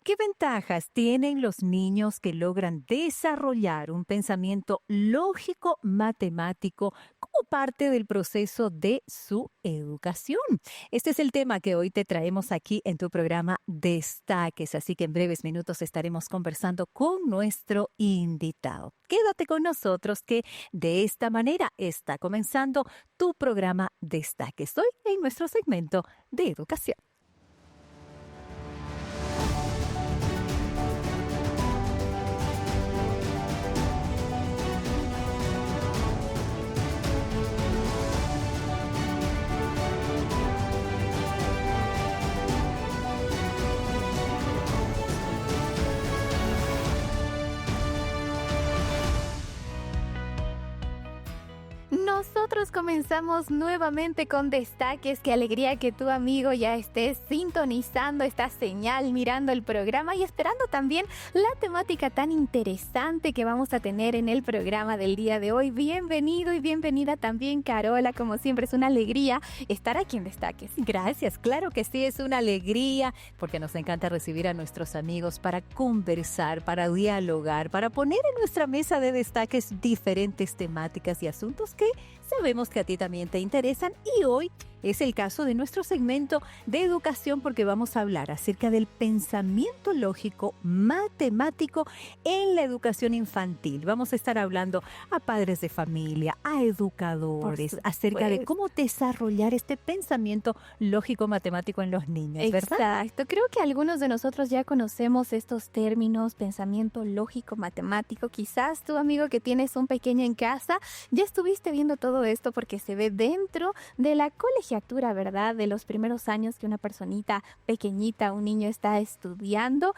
¿Qué ventajas tienen los niños que logran desarrollar un pensamiento lógico matemático como parte del proceso de su educación? Este es el tema que hoy te traemos aquí en tu programa Destaques, así que en breves minutos estaremos conversando con nuestro invitado. Quédate con nosotros que de esta manera está comenzando tu programa Destaques hoy en nuestro segmento de educación. Nosotros comenzamos nuevamente con Destaques. Qué alegría que tu amigo ya estés sintonizando esta señal, mirando el programa y esperando también la temática tan interesante que vamos a tener en el programa del día de hoy. Bienvenido y bienvenida también, Carola. Como siempre, es una alegría estar aquí en Destaques. Gracias, claro que sí, es una alegría porque nos encanta recibir a nuestros amigos para conversar, para dialogar, para poner en nuestra mesa de destaques diferentes temáticas y asuntos que sabemos que a ti también te interesan, y hoy es el caso de nuestro segmento de educación porque vamos a hablar acerca del pensamiento lógico matemático en la educación infantil. Vamos a estar hablando a padres de familia, a educadores, acerca de cómo desarrollar este pensamiento lógico matemático en los niños, ¿verdad? Exacto. Creo que algunos de nosotros ya conocemos estos términos, pensamiento lógico matemático. Quizás tú, amigo, que tienes un pequeño en casa, ya estuviste viendo todo esto porque se ve dentro de la colegiatura, ¿verdad? De los primeros años que una personita pequeñita, un niño está estudiando.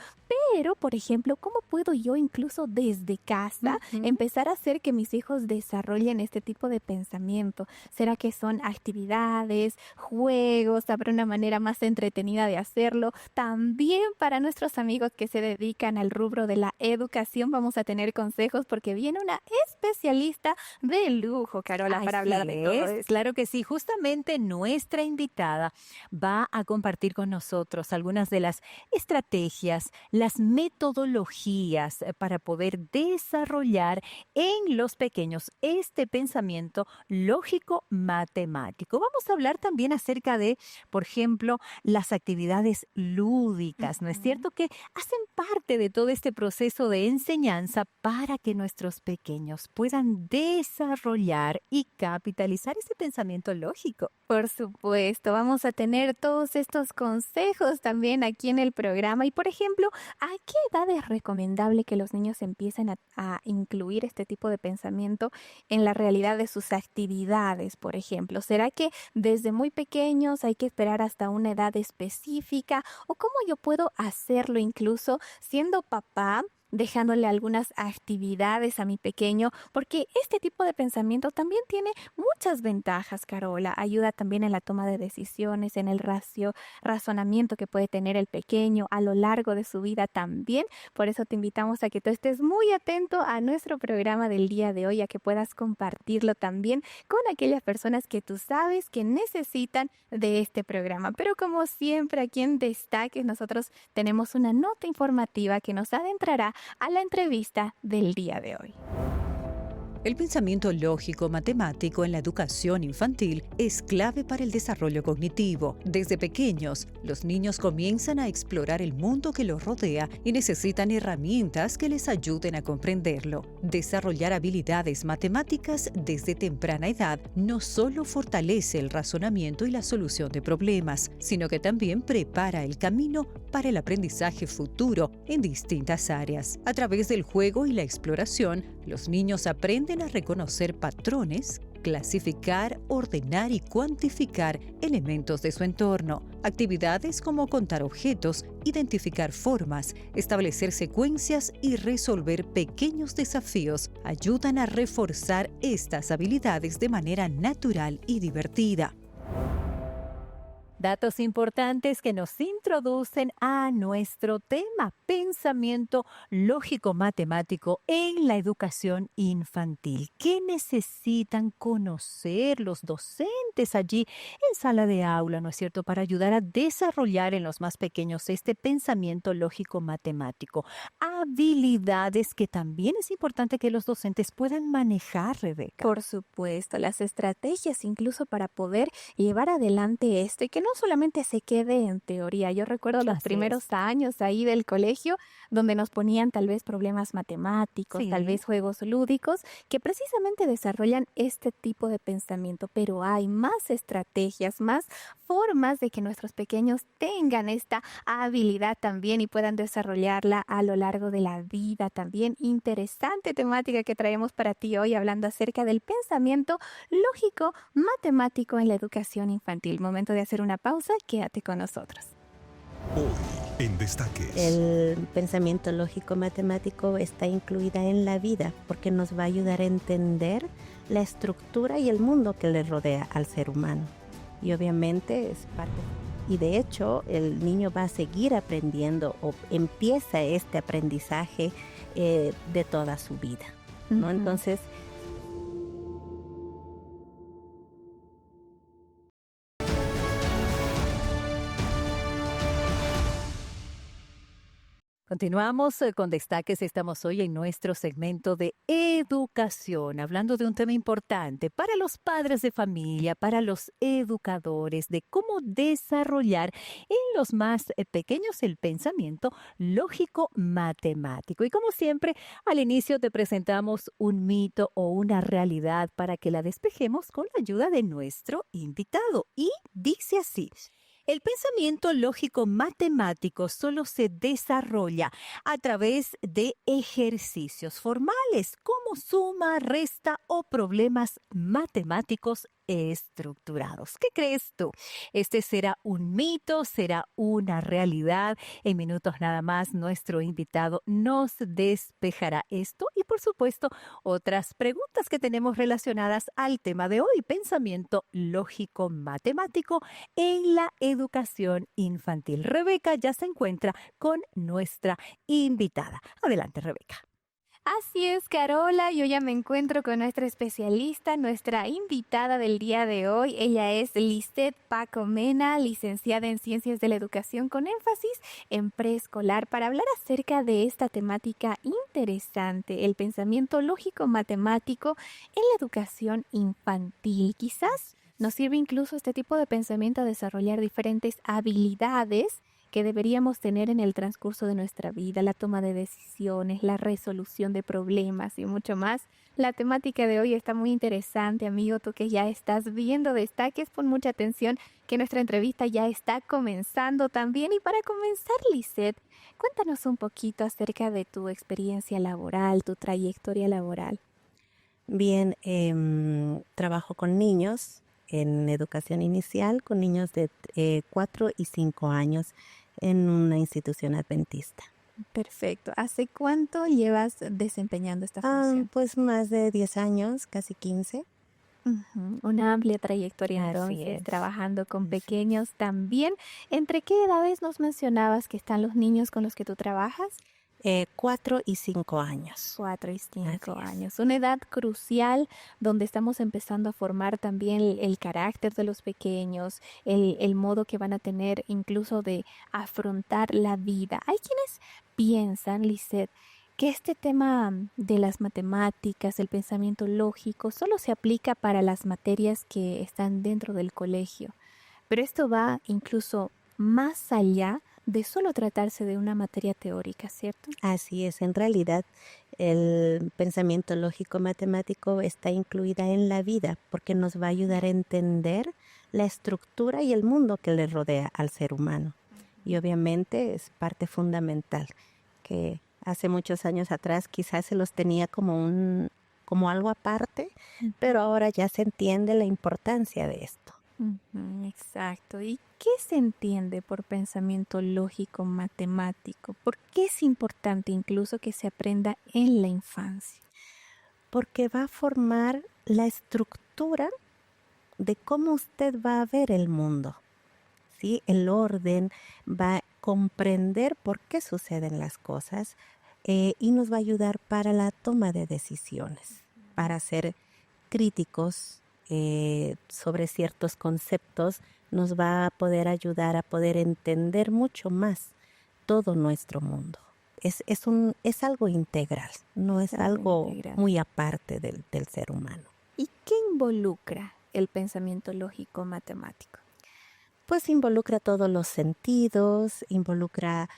Pero, por ejemplo, ¿cómo puedo yo incluso desde casa empezar a hacer que mis hijos desarrollen este tipo de pensamiento? ¿Será que son actividades, juegos? ¿Habrá una manera más entretenida de hacerlo? También para nuestros amigos que se dedican al rubro de la educación vamos a tener consejos porque viene una especialista de lujo, Carola, para hablar de todo esto. Claro que sí, justamente nuestra invitada va a compartir con nosotros algunas de las estrategias, las metodologías para poder desarrollar en los pequeños este pensamiento lógico matemático. Vamos a hablar también acerca de, por ejemplo, las actividades lúdicas, ¿no es cierto? Que hacen parte de todo este proceso de enseñanza para que nuestros pequeños puedan desarrollar y capitalizar ese pensamiento lógico. Por supuesto, vamos a tener todos estos consejos también aquí en el programa. Y, por ejemplo, ¿a qué edad es recomendable que los niños empiecen a incluir este tipo de pensamiento en la realidad de sus actividades, por ejemplo? ¿Será que desde muy pequeños hay que esperar hasta una edad específica? ¿O cómo yo puedo hacerlo incluso siendo papá, dejándole algunas actividades a mi pequeño? Porque este tipo de pensamiento también tiene muchas ventajas, Carola. Ayuda también en la toma de decisiones, en el razonamiento que puede tener el pequeño a lo largo de su vida también. Por eso te invitamos a que tú estés muy atento a nuestro programa del día de hoy, a que puedas compartirlo también con aquellas personas que tú sabes que necesitan de este programa. Pero como siempre, aquí en Destaques nosotros tenemos una nota informativa que nos adentrará a la entrevista del día de hoy. El pensamiento lógico matemático en la educación infantil es clave para el desarrollo cognitivo. Desde pequeños, los niños comienzan a explorar el mundo que los rodea y necesitan herramientas que les ayuden a comprenderlo. Desarrollar habilidades matemáticas desde temprana edad no solo fortalece el razonamiento y la solución de problemas, sino que también prepara el camino para el aprendizaje futuro en distintas áreas. A través del juego y la exploración, los niños aprenden a reconocer patrones, clasificar, ordenar y cuantificar elementos de su entorno. Actividades como contar objetos, identificar formas, establecer secuencias y resolver pequeños desafíos ayudan a reforzar estas habilidades de manera natural y divertida. Datos importantes que nos introducen a nuestro tema, pensamiento lógico-matemático en la educación infantil. ¿Qué necesitan conocer los docentes allí en sala de aula, no es cierto, para ayudar a desarrollar en los más pequeños este pensamiento lógico-matemático? Habilidades que también es importante que los docentes puedan manejar, Rebeca. Por supuesto, las estrategias incluso para poder llevar adelante esto y que no solamente se quede en teoría. Yo recuerdo los Así primeros es. años ahí del colegio donde nos ponían tal vez problemas matemáticos, tal Sí. vez juegos lúdicos que precisamente desarrollan este tipo de pensamiento, pero hay más estrategias, más formas de que nuestros pequeños tengan esta habilidad también y puedan desarrollarla a lo largo de la vida también. Interesante temática que traemos para ti hoy hablando acerca del pensamiento lógico matemático en la educación infantil. Momento de hacer una pausa, quédate con nosotros. Hoy en Destaques. El pensamiento lógico matemático está incluida en la vida porque nos va a ayudar a entender la estructura y el mundo que le rodea al ser humano. Y obviamente es parte. Y de hecho, el niño va a seguir aprendiendo o empieza este aprendizaje de toda su vida, ¿no? Ujú. Entonces, Continuamos con Destaques. Estamos hoy en nuestro segmento de educación, hablando de un tema importante para los padres de familia, para los educadores, de cómo desarrollar en los más pequeños el pensamiento lógico-matemático. Y como siempre, al inicio te presentamos un mito o una realidad para que la despejemos con la ayuda de nuestro invitado. Y dice así. El pensamiento lógico matemático solo se desarrolla a través de ejercicios formales como suma, resta o problemas matemáticos estructurados. ¿Qué crees tú? ¿Este será un mito? ¿Será una realidad? En minutos nada más nuestro invitado nos despejará esto y por supuesto otras preguntas que tenemos relacionadas al tema de hoy, pensamiento lógico matemático en la educación infantil. Rebeca ya se encuentra con nuestra invitada. Adelante, Rebeca. Así es, Carola. Yo ya me encuentro con nuestra especialista, nuestra invitada del día de hoy. Ella es Lisette Paco Mena, licenciada en Ciencias de la Educación con énfasis en preescolar, para hablar acerca de esta temática interesante, el pensamiento lógico matemático en la educación infantil. Quizás nos sirve incluso este tipo de pensamiento a desarrollar diferentes habilidades que deberíamos tener en el transcurso de nuestra vida, la toma de decisiones, la resolución de problemas y mucho más. La temática de hoy está muy interesante, amigo. Tú que ya estás viendo Destaques, pon mucha atención que nuestra entrevista ya está comenzando también. Y para comenzar, Lisette, cuéntanos un poquito acerca de tu experiencia laboral, tu trayectoria laboral. bien, trabajo con niños en educación inicial, con niños de 4 y 5 años en una institución adventista. Perfecto. ¿Hace cuánto llevas desempeñando esta función? Pues más de 10 años, casi 15. Ujú, una amplia trayectoria Así entonces, es. trabajando con Ujú. pequeños también. ¿Entre qué edades nos mencionabas que están los niños con los que tú trabajas? 4 y 5 años. 4 y 5 Así es. años. Una edad crucial donde estamos empezando a formar también el carácter de los pequeños, el modo que van a tener incluso de afrontar la vida. Hay quienes piensan, Lisette, que este tema de las matemáticas, el pensamiento lógico, solo se aplica para las materias que están dentro del colegio. Pero esto va incluso más allá de solo tratarse de una materia teórica, ¿cierto? Así es, en realidad el pensamiento lógico matemático está incluida en la vida porque nos va a ayudar a entender la estructura y el mundo que le rodea al ser humano. Y obviamente es parte fundamental que hace muchos años atrás quizás se los tenía como algo aparte, pero ahora ya se entiende la importancia de esto. Ujú, exacto. ¿Y qué se entiende por pensamiento lógico matemático? ¿Por qué es importante incluso que se aprenda en la infancia? Porque va a formar la estructura de cómo usted va a ver el mundo, ¿sí? El orden, va a comprender por qué suceden las cosas y nos va a ayudar para la toma de decisiones, para ser críticos sobre ciertos conceptos, nos va a poder ayudar a poder entender mucho más todo nuestro mundo. Es algo integral, no es algo Integral. muy aparte del ser humano. ¿Y qué involucra el pensamiento lógico matemático? Pues involucra todos los sentidos, involucra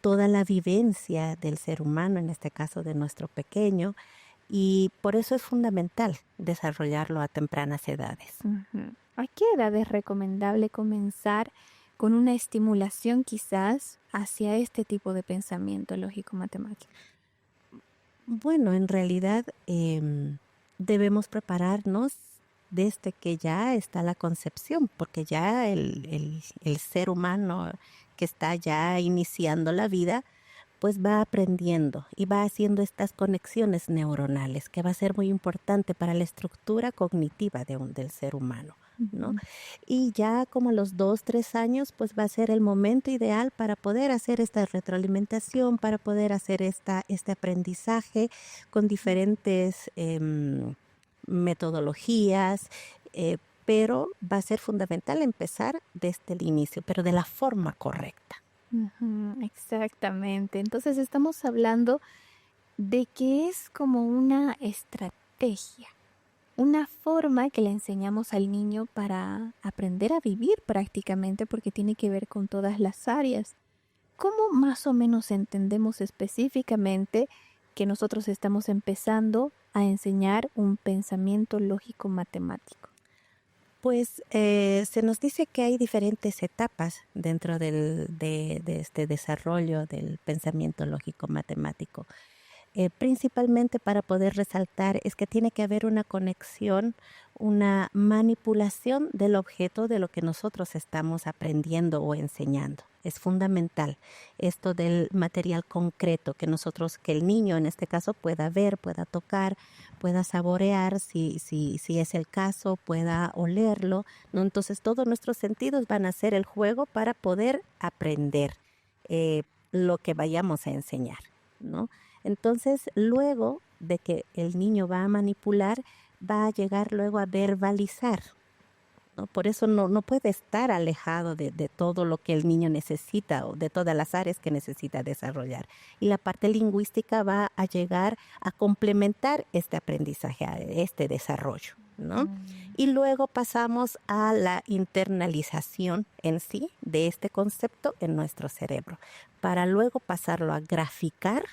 toda la vivencia del ser humano, en este caso de nuestro pequeño, y por eso es fundamental desarrollarlo a tempranas edades. Ujú. ¿A qué edad es recomendable comenzar con una estimulación quizás hacia este tipo de pensamiento lógico matemático? Bueno, en realidad debemos prepararnos desde que ya está la concepción, porque ya el ser humano que está ya iniciando la vida, pues va aprendiendo y va haciendo estas conexiones neuronales, que va a ser muy importante para la estructura cognitiva del ser humano, ¿no? Ujú. Y ya como a los 2, 3 años, pues va a ser el momento ideal para poder hacer esta retroalimentación, para poder hacer este aprendizaje con diferentes metodologías, pero va a ser fundamental empezar desde el inicio, pero de la forma correcta. Ujú, exactamente. Entonces estamos hablando de que es como una estrategia, una forma que le enseñamos al niño para aprender a vivir prácticamente porque tiene que ver con todas las áreas. ¿Cómo más o menos entendemos específicamente que nosotros estamos empezando a enseñar un pensamiento lógico matemático? Pues se nos dice que hay diferentes etapas dentro de este desarrollo del pensamiento lógico matemático. Principalmente para poder resaltar es que tiene que haber una conexión, una manipulación del objeto de lo que nosotros estamos aprendiendo o enseñando. Es fundamental esto del material concreto que el niño en este caso pueda ver, pueda tocar, pueda saborear, si es el caso, pueda olerlo, ¿no? Entonces todos nuestros sentidos van a ser el juego para poder aprender lo que vayamos a enseñar, ¿no? Entonces, luego de que el niño va a manipular, va a llegar luego a verbalizar, ¿no? Por eso no puede estar alejado de todo lo que el niño necesita o de todas las áreas que necesita desarrollar. Y la parte lingüística va a llegar a complementar este aprendizaje, a este desarrollo, ¿no? Y luego pasamos a la internalización en sí de este concepto en nuestro cerebro, para luego pasarlo a graficar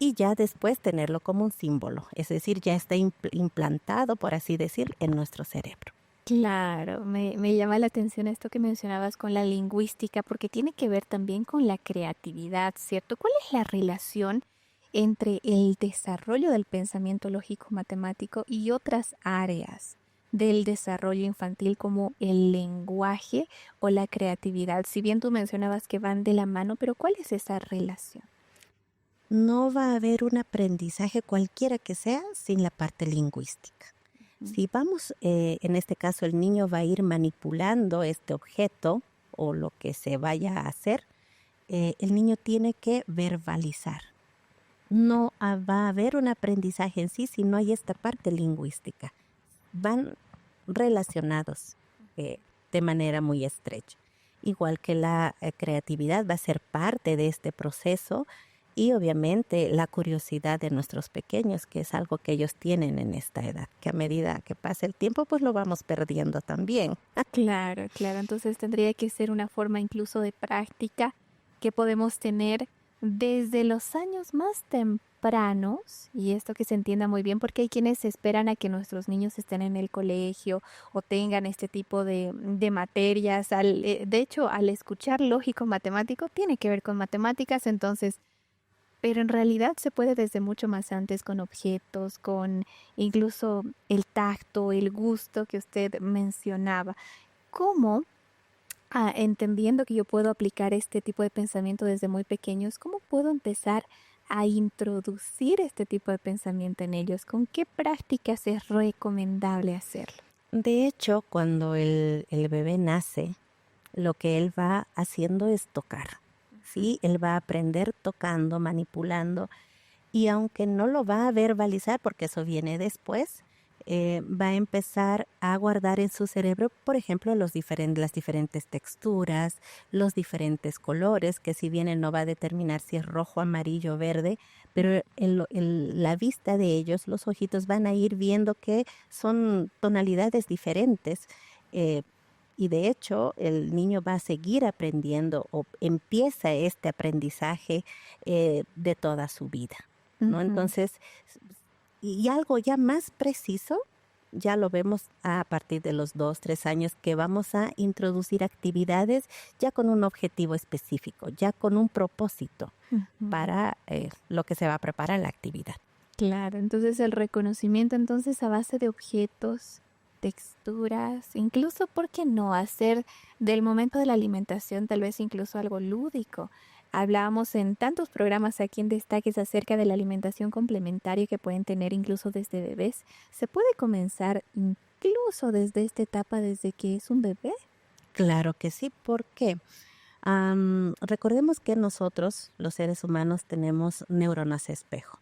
y ya después tenerlo como un símbolo, es decir, ya está implantado, por así decir, en nuestro cerebro. Claro, me llama la atención esto que mencionabas con la lingüística, porque tiene que ver también con la creatividad, ¿cierto? ¿Cuál es la relación entre el desarrollo del pensamiento lógico matemático y otras áreas del desarrollo infantil como el lenguaje o la creatividad? Si bien tú mencionabas que van de la mano, pero ¿cuál es esa relación? No va a haber un aprendizaje cualquiera que sea sin la parte lingüística. Si vamos, en este caso el niño va a ir manipulando este objeto o lo que se vaya a hacer, el niño tiene que verbalizar. No va a haber un aprendizaje en sí si no hay esta parte lingüística. Van relacionados de manera muy estrecha. Igual que la creatividad va a ser parte de este proceso y obviamente la curiosidad de nuestros pequeños, que es algo que ellos tienen en esta edad, que a medida que pasa el tiempo pues lo vamos perdiendo también. Claro, claro. Entonces tendría que ser una forma incluso de práctica que podemos tener desde los años más tempranos, y esto que se entienda muy bien, porque hay quienes esperan a que nuestros niños estén en el colegio o tengan este tipo de materias. De hecho, al escuchar lógico matemático, tiene que ver con matemáticas, entonces, pero en realidad se puede desde mucho más antes con objetos, con incluso el tacto, el gusto que usted mencionaba. ¿Cómo? Entendiendo que yo puedo aplicar este tipo de pensamiento desde muy pequeños, ¿cómo puedo empezar a introducir este tipo de pensamiento en ellos? ¿Con qué prácticas es recomendable hacerlo? De hecho, cuando el bebé nace, lo que él va haciendo es tocar, ¿sí? Él va a aprender tocando, manipulando, y aunque no lo va a verbalizar, porque eso viene después, va a empezar a guardar en su cerebro, por ejemplo, las diferentes texturas, los diferentes colores, que si bien él no va a determinar si es rojo, amarillo, verde, pero la vista de ellos, los ojitos van a ir viendo que son tonalidades diferentes. Y de hecho, el niño va a seguir aprendiendo o empieza este aprendizaje de toda su vida, ¿no? Entonces, y algo ya más preciso, ya lo vemos a partir de los 2, 3 años, que vamos a introducir actividades ya con un objetivo específico, ya con un propósito para lo que se va a preparar en la actividad. Claro, entonces el reconocimiento entonces a base de objetos, texturas, incluso, ¿por qué no hacer del momento de la alimentación tal vez incluso algo lúdico? Hablábamos en tantos programas aquí en Destaques acerca de la alimentación complementaria que pueden tener incluso desde bebés. ¿Se puede comenzar incluso desde esta etapa, desde que es un bebé? Claro que sí, ¿por qué? Recordemos que nosotros, los seres humanos, tenemos neuronas espejo.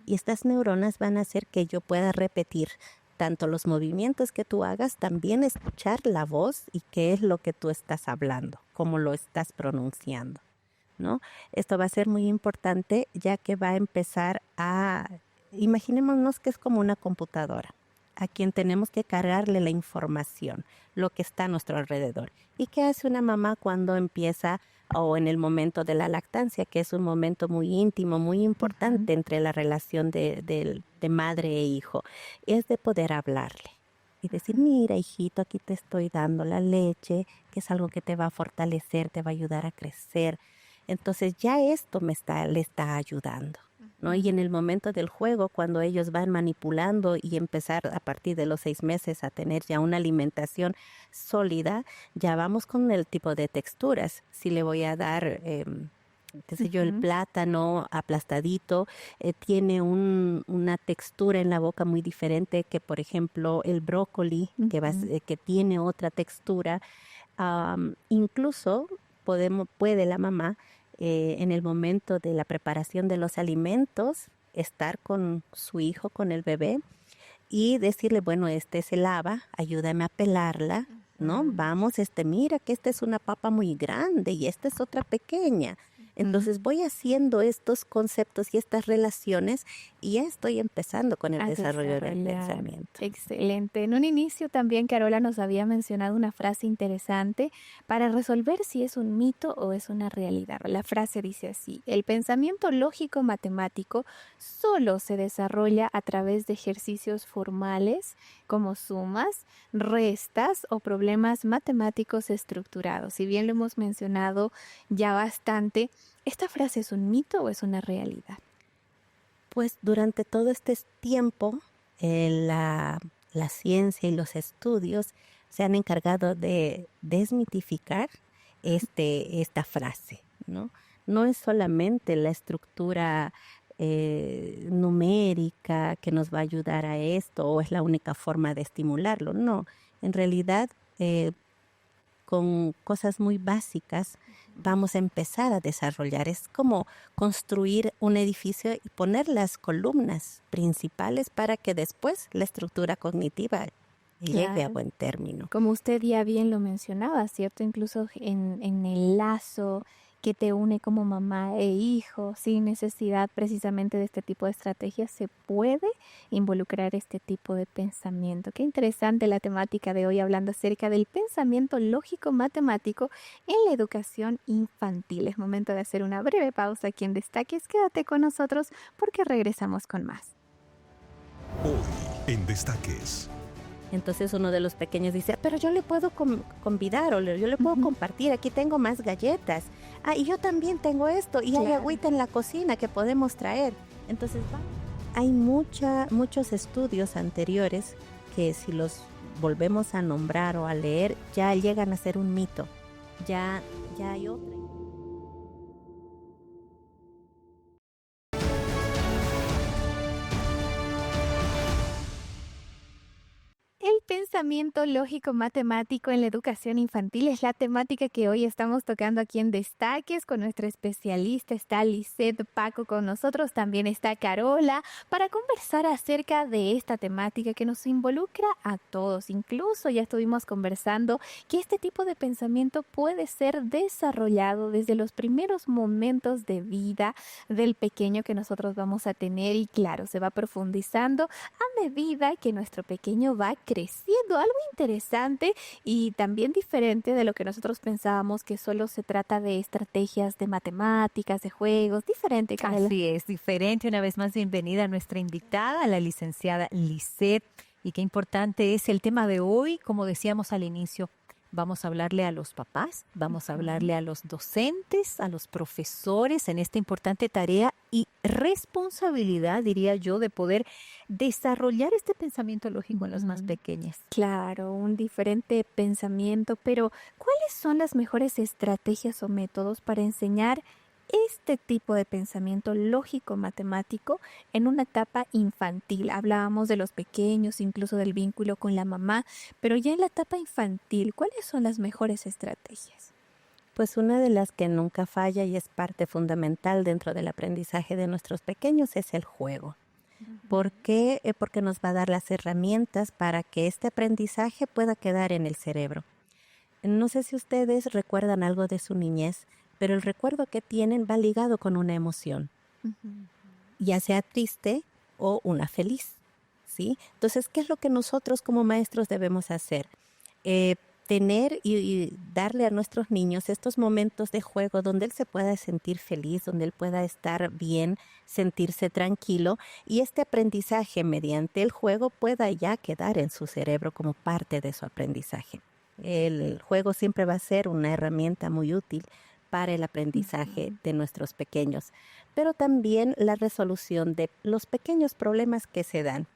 Y estas neuronas van a hacer que yo pueda repetir tanto los movimientos que tú hagas, también escuchar la voz y qué es lo que tú estás hablando, cómo lo estás pronunciando, ¿no? Esto va a ser muy importante, ya que va a empezar imaginémonos que es como una computadora, a quien tenemos que cargarle la información, lo que está a nuestro alrededor. ¿Y qué hace una mamá cuando empieza, o en el momento de la lactancia, que es un momento muy íntimo, muy importante entre la relación de madre e hijo? Es de poder hablarle y decir, mira, hijito, aquí te estoy dando la leche, que es algo que te va a fortalecer, te va a ayudar a crecer. Entonces ya esto le está ayudando, ¿no? Y en el momento del juego, cuando ellos van manipulando y empezar a partir de los 6 meses a tener ya una alimentación sólida, ya vamos con el tipo de texturas. Si le voy a dar, qué sé yo, el plátano aplastadito, tiene una textura en la boca muy diferente que, por ejemplo, el brócoli, que tiene otra textura. Incluso puede la mamá, en el momento de la preparación de los alimentos, estar con su hijo, con el bebé, y decirle, bueno, se lava, ayúdame a pelarla, ¿no? Vamos, mira que esta es una papa muy grande y esta es otra pequeña. Entonces voy haciendo estos conceptos y estas relaciones y ya estoy empezando con el desarrollo del pensamiento. Excelente. En un inicio también Carola nos había mencionado una frase interesante para resolver si es un mito o es una realidad. La frase dice así: el pensamiento lógico matemático solo se desarrolla a través de ejercicios formales como sumas, restas o problemas matemáticos estructurados. Si bien lo hemos mencionado ya bastante, ¿esta frase es un mito o es una realidad? Pues durante todo este tiempo, la ciencia y los estudios se han encargado de desmitificar esta frase, ¿no? No es solamente la estructura numérica que nos va a ayudar a esto o es la única forma de estimularlo, no. En realidad, con cosas muy básicas vamos a empezar a desarrollar. Es como construir un edificio y poner las columnas principales para que después la estructura cognitiva llegue a buen término. Como usted ya bien lo mencionaba, ¿cierto? Incluso en el lazo que te une como mamá e hijo, sin necesidad precisamente de este tipo de estrategias, se puede involucrar este tipo de pensamiento. Qué interesante la temática de hoy, hablando acerca del pensamiento lógico matemático en la educación infantil. Es momento de hacer una breve pausa aquí en Destaques. Quédate con nosotros porque regresamos con más. Hoy en Destaques. Entonces uno de los pequeños dice, pero yo le puedo convidar o yo le puedo compartir, aquí tengo más galletas. Y yo también tengo esto y hay agüita en la cocina que podemos traer. Entonces hay muchos estudios anteriores que si los volvemos a nombrar o a leer, ya llegan a ser un mito. Ya hay otra. El pensamiento lógico matemático en la educación infantil es la temática que hoy estamos tocando aquí en Destaques con nuestra especialista. Está Lisette Paco con nosotros, también está Carola, para conversar acerca de esta temática que nos involucra a todos. Incluso ya estuvimos conversando que este tipo de pensamiento puede ser desarrollado desde los primeros momentos de vida del pequeño que nosotros vamos a tener, y claro, se va profundizando a medida que nuestro pequeño va creciendo. Algo interesante y también diferente de lo que nosotros pensábamos, que solo se trata de estrategias de matemáticas, de juegos, diferente, Carla. Así es, diferente. Una vez más, bienvenida a nuestra invitada, la licenciada Lisette. Y qué importante es el tema de hoy, como decíamos al inicio. Vamos a hablarle a los papás, vamos a hablarle a los docentes, a los profesores en esta importante tarea y responsabilidad, diría yo, de poder desarrollar este pensamiento lógico en los más pequeños. Claro, un diferente pensamiento, pero ¿cuáles son las mejores estrategias o métodos para enseñar este tipo de pensamiento lógico-matemático en una etapa infantil? Hablábamos de los pequeños, incluso del vínculo con la mamá, pero ya en la etapa infantil, ¿cuáles son las mejores estrategias? Pues una de las que nunca falla y es parte fundamental dentro del aprendizaje de nuestros pequeños es el juego. ¿Por qué? Porque nos va a dar las herramientas para que este aprendizaje pueda quedar en el cerebro. No sé si ustedes recuerdan algo de su niñez, pero el recuerdo que tienen va ligado con una emoción, ya sea triste o una feliz, ¿sí? Entonces, ¿qué es lo que nosotros como maestros debemos hacer? Tener y darle a nuestros niños estos momentos de juego donde él se pueda sentir feliz, donde él pueda estar bien, sentirse tranquilo, y este aprendizaje mediante el juego pueda ya quedar en su cerebro como parte de su aprendizaje. El juego siempre va a ser una herramienta muy útil para el aprendizaje de nuestros pequeños, pero también la resolución de los pequeños problemas que se dan.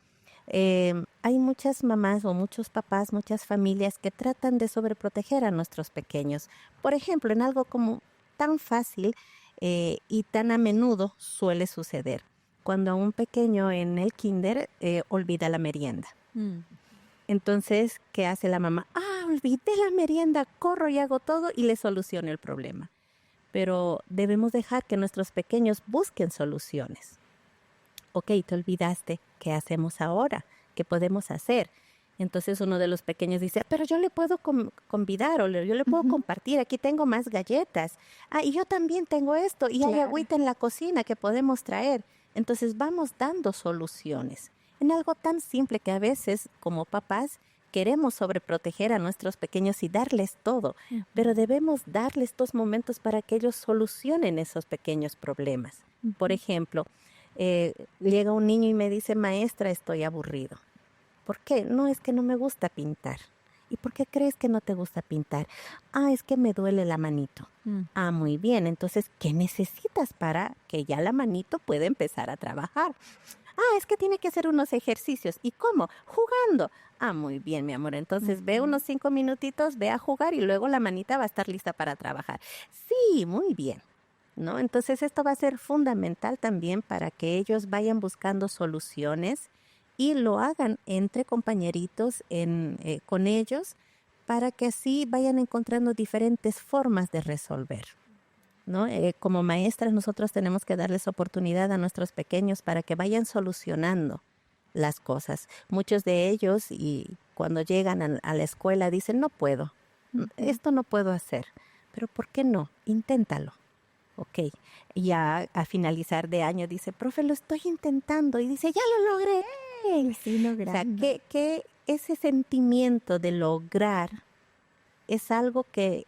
Hay muchas mamás o muchos papás, muchas familias que tratan de sobreproteger a nuestros pequeños. Por ejemplo, en algo como tan fácil y tan a menudo suele suceder, cuando un pequeño en el kinder olvida la merienda. Entonces, ¿qué hace la mamá? Olvidé la merienda, corro y hago todo y le soluciono el problema. Pero debemos dejar que nuestros pequeños busquen soluciones. Ok, te olvidaste, ¿qué hacemos ahora? ¿Qué podemos hacer? Entonces uno de los pequeños dice, pero yo le puedo convidar o yo le puedo compartir, aquí tengo más galletas. Y yo también tengo esto y hay agüita en la cocina que podemos traer. Entonces vamos dando soluciones en algo tan simple que a veces como papás queremos sobreproteger a nuestros pequeños y darles todo, pero debemos darles estos momentos para que ellos solucionen esos pequeños problemas. Por ejemplo, llega un niño y me dice, maestra, estoy aburrido. ¿Por qué? No, es que no me gusta pintar. ¿Y por qué crees que no te gusta pintar? Es que me duele la manito. Muy bien, entonces, ¿qué necesitas para que ya la manito pueda empezar a trabajar? Es que tiene que hacer unos ejercicios. ¿Y cómo? Jugando. Muy bien, mi amor. Entonces ve unos 5 minutitos, ve a jugar y luego la manita va a estar lista para trabajar. Sí, muy bien, ¿no? Entonces esto va a ser fundamental también para que ellos vayan buscando soluciones y lo hagan entre compañeritos con ellos para que así vayan encontrando diferentes formas de resolver, ¿no? Como maestras nosotros tenemos que darles oportunidad a nuestros pequeños para que vayan solucionando las cosas. Muchos de ellos y cuando llegan a la escuela dicen, no puedo, esto no puedo hacer. Pero ¿por qué no? Inténtalo. Ok, ya a finalizar de año dice, profe, lo estoy intentando. Y dice, ya lo logré. Sí, logrando. O sea, que ese sentimiento de lograr es algo que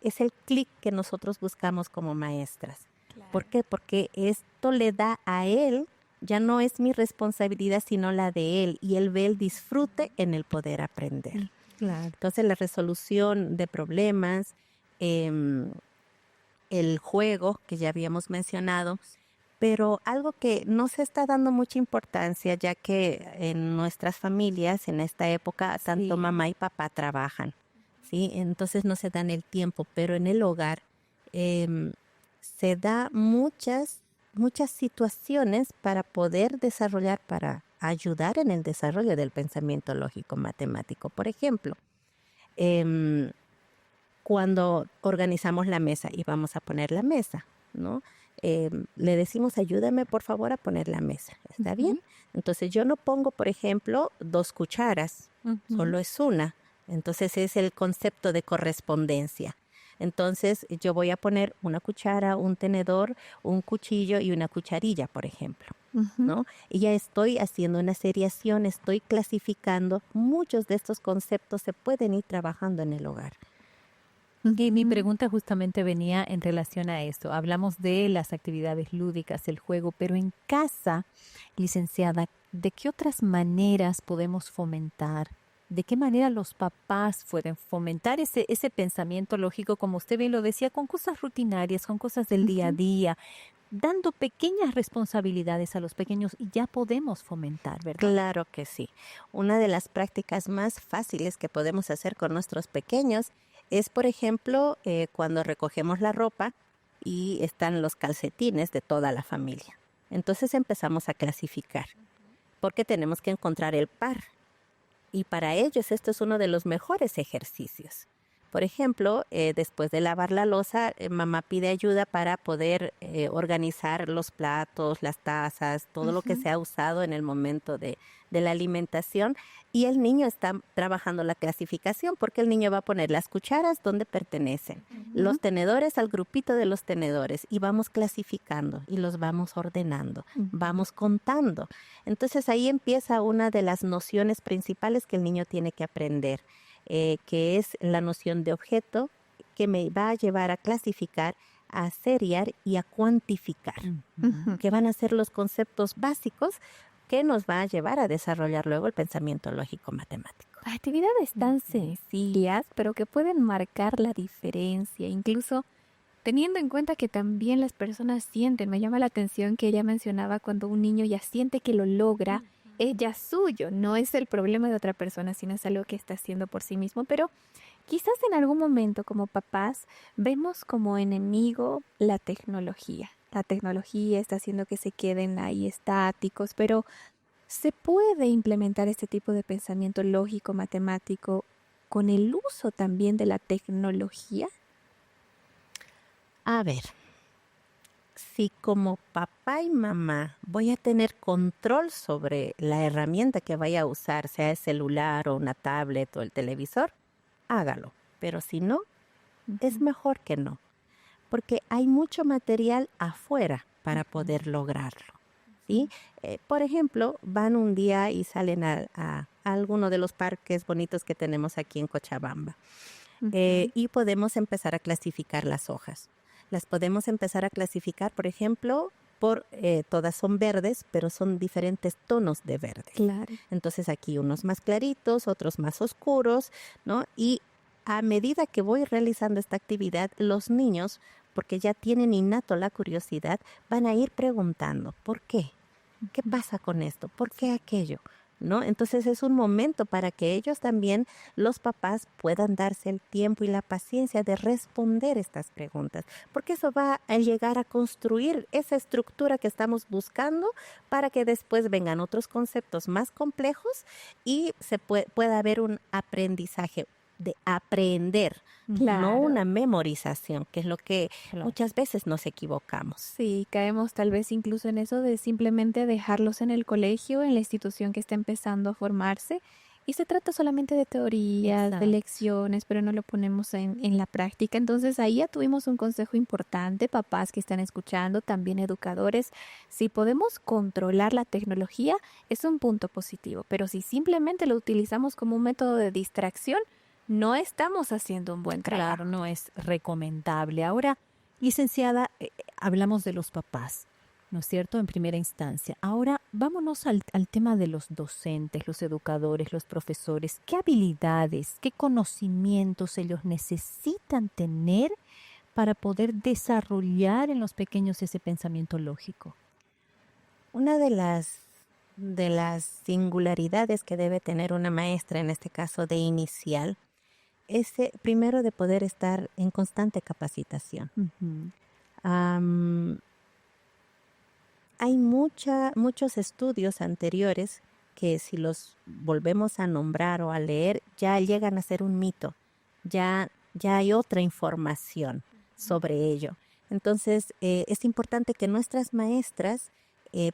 es el clic que nosotros buscamos como maestras. Claro. ¿Por qué? Porque esto le da a él, ya no es mi responsabilidad, sino la de él. Y él ve el disfrute en el poder aprender. Claro. Entonces, la resolución de problemas, el juego, que ya habíamos mencionado, pero algo que no se está dando mucha importancia, ya que en nuestras familias, en esta época, tanto mamá y papá trabajan, ¿sí? Entonces no se dan el tiempo, pero en el hogar se da muchas situaciones para poder desarrollar, para ayudar en el desarrollo del pensamiento lógico matemático. Por ejemplo, em, cuando organizamos la mesa y vamos a poner la mesa, ¿no? Le decimos, ayúdame por favor a poner la mesa. ¿Está bien? Entonces yo no pongo, por ejemplo, 2 cucharas, solo es una. Entonces es el concepto de correspondencia. Entonces yo voy a poner una cuchara, un tenedor, un cuchillo y una cucharilla, por ejemplo, ¿no? Y ya estoy haciendo una seriación, estoy clasificando. Muchos de estos conceptos se pueden ir trabajando en el hogar. Y mi pregunta justamente venía en relación a esto. Hablamos de las actividades lúdicas, el juego, pero en casa, licenciada, ¿de qué otras maneras podemos fomentar? ¿De qué manera los papás pueden fomentar ese pensamiento lógico, como usted bien lo decía, con cosas rutinarias, con cosas del día a día, dando pequeñas responsabilidades a los pequeños y ya podemos fomentar, ¿verdad? Claro que sí. Una de las prácticas más fáciles que podemos hacer con nuestros pequeños es, por ejemplo, cuando recogemos la ropa y están los calcetines de toda la familia. Entonces empezamos a clasificar, porque tenemos que encontrar el par. Y para ellos esto es uno de los mejores ejercicios. Por ejemplo, después de lavar la loza, mamá pide ayuda para poder organizar los platos, las tazas, todo lo que se ha usado en el momento de la alimentación. Y el niño está trabajando la clasificación porque el niño va a poner las cucharas donde pertenecen, los tenedores al grupito de los tenedores y vamos clasificando y los vamos ordenando, vamos contando. Entonces ahí empieza una de las nociones principales que el niño tiene que aprender. Que es la noción de objeto que me va a llevar a clasificar, a seriar y a cuantificar, que van a ser los conceptos básicos que nos va a llevar a desarrollar luego el pensamiento lógico matemático. Actividades tan sencillas, pero que pueden marcar la diferencia, incluso teniendo en cuenta que también las personas sienten. Me llama la atención que ella mencionaba cuando un niño ya siente que lo logra, es ya suyo, no es el problema de otra persona, sino es algo que está haciendo por sí mismo. Pero quizás en algún momento como papás vemos como enemigo la tecnología. La tecnología está haciendo que se queden ahí estáticos, pero ¿se puede implementar este tipo de pensamiento lógico, matemático, con el uso también de la tecnología? A ver, si como papá y mamá voy a tener control sobre la herramienta que vaya a usar, sea el celular o una tablet o el televisor, hágalo. Pero si no, es mejor que no, porque hay mucho material afuera para poder lograrlo, ¿sí? Por ejemplo, van un día y salen a alguno de los parques bonitos que tenemos aquí en Cochabamba y podemos empezar a clasificar las hojas. Las podemos empezar a clasificar, por ejemplo, todas son verdes, pero son diferentes tonos de verde. Claro. Entonces aquí unos más claritos, otros más oscuros, ¿no? Y a medida que voy realizando esta actividad, los niños, porque ya tienen innato la curiosidad, van a ir preguntando, ¿por qué? ¿Qué pasa con esto? ¿Por qué aquello? ¿No? Entonces es un momento para que ellos también, los papás, puedan darse el tiempo y la paciencia de responder estas preguntas, porque eso va a llegar a construir esa estructura que estamos buscando para que después vengan otros conceptos más complejos y pueda haber un aprendizaje de aprender, no una memorización, que es lo que muchas veces nos equivocamos. Sí, caemos tal vez incluso en eso de simplemente dejarlos en el colegio, en la institución que está empezando a formarse, y se trata solamente de teorías, de lecciones, pero no lo ponemos en la práctica. Entonces ahí ya tuvimos un consejo importante, papás que están escuchando, también educadores. Si podemos controlar la tecnología, es un punto positivo, pero si simplemente lo utilizamos como un método de distracción, no estamos haciendo un buen trabajo. Claro, no es recomendable. Ahora, licenciada, hablamos de los papás, ¿no es cierto?, en primera instancia. Ahora, vámonos al tema de los docentes, los educadores, los profesores. ¿Qué habilidades, qué conocimientos ellos necesitan tener para poder desarrollar en los pequeños ese pensamiento lógico? Una de las singularidades que debe tener una maestra, en este caso de inicial, es primero de poder estar en constante capacitación. Hay muchos estudios anteriores que si los volvemos a nombrar o a leer, ya llegan a ser un mito, ya hay otra información sobre ello. Entonces, es importante que nuestras maestras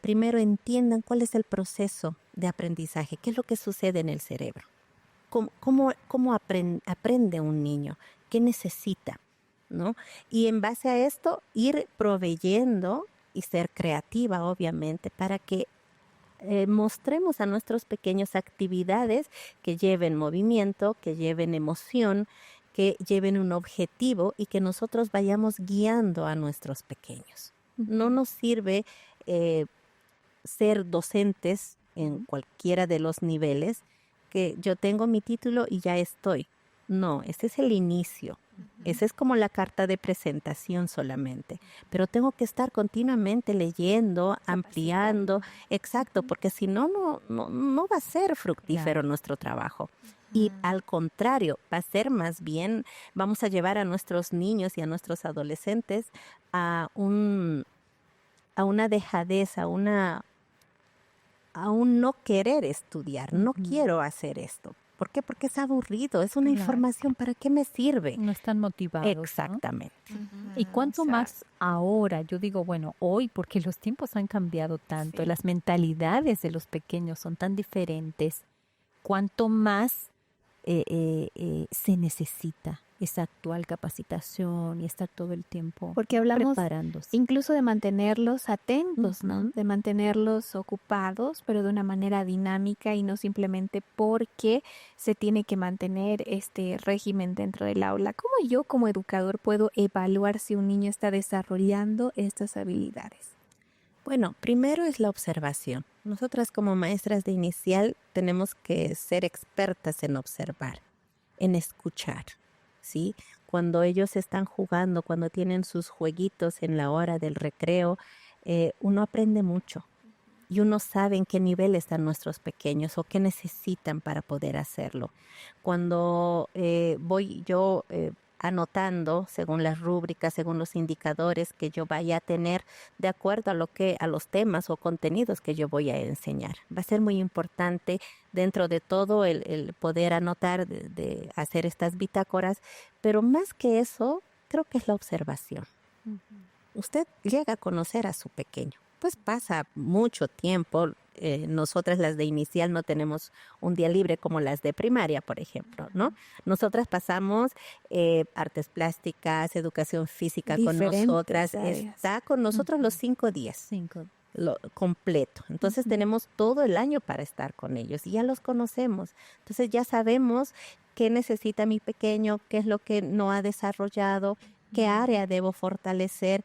primero entiendan cuál es el proceso de aprendizaje, qué es lo que sucede en el cerebro, cómo aprende un niño, qué necesita, ¿no? Y en base a esto, ir proveyendo y ser creativa, obviamente, para que mostremos a nuestros pequeños actividades que lleven movimiento, que lleven emoción, que lleven un objetivo y que nosotros vayamos guiando a nuestros pequeños. No nos sirve ser docentes en cualquiera de los niveles, que yo tengo mi título y ya estoy. No, ese es el inicio. Esa es como la carta de presentación solamente. Pero tengo que estar continuamente leyendo, ampliando. Exacto, porque si no va a ser fructífero nuestro trabajo. Y al contrario, va a ser más bien, vamos a llevar a nuestros niños y a nuestros adolescentes a una dejadez, a un no querer estudiar. No quiero hacer esto. ¿Por qué? Porque es aburrido, es una información, ¿para qué me sirve? No están motivados. Exactamente. ¿No? Y cuánto más ahora, yo digo, bueno, hoy, porque los tiempos han cambiado tanto, las mentalidades de los pequeños son tan diferentes, cuánto más se necesita esa actual capacitación y estar todo el tiempo porque hablamos preparándose. Incluso de mantenerlos atentos, ¿no? De mantenerlos ocupados, pero de una manera dinámica y no simplemente porque se tiene que mantener este régimen dentro del aula. ¿Cómo yo como educador puedo evaluar si un niño está desarrollando estas habilidades? Bueno, primero es la observación. Nosotras como maestras de inicial tenemos que ser expertas en observar, en escuchar, ¿sí? Cuando ellos están jugando, cuando tienen sus jueguitos en la hora del recreo, uno aprende mucho y uno sabe en qué nivel están nuestros pequeños o qué necesitan para poder hacerlo. Cuando voy yo anotando según las rúbricas, según los indicadores que yo vaya a tener de acuerdo a los temas o contenidos que yo voy a enseñar. Va a ser muy importante dentro de todo el poder anotar, de hacer estas bitácoras, pero más que eso, creo que es la observación. Usted llega a conocer a su pequeño, pues pasa mucho tiempo. Nosotras las de inicial no tenemos un día libre como las de primaria, por ejemplo, ¿no? Nosotras pasamos artes plásticas, educación física Diferentes con nosotras. áreas. Está con nosotros los 5 días. Completo. Entonces tenemos todo el año para estar con ellos y ya los conocemos. Entonces ya sabemos qué necesita mi pequeño, qué es lo que no ha desarrollado, qué área debo fortalecer.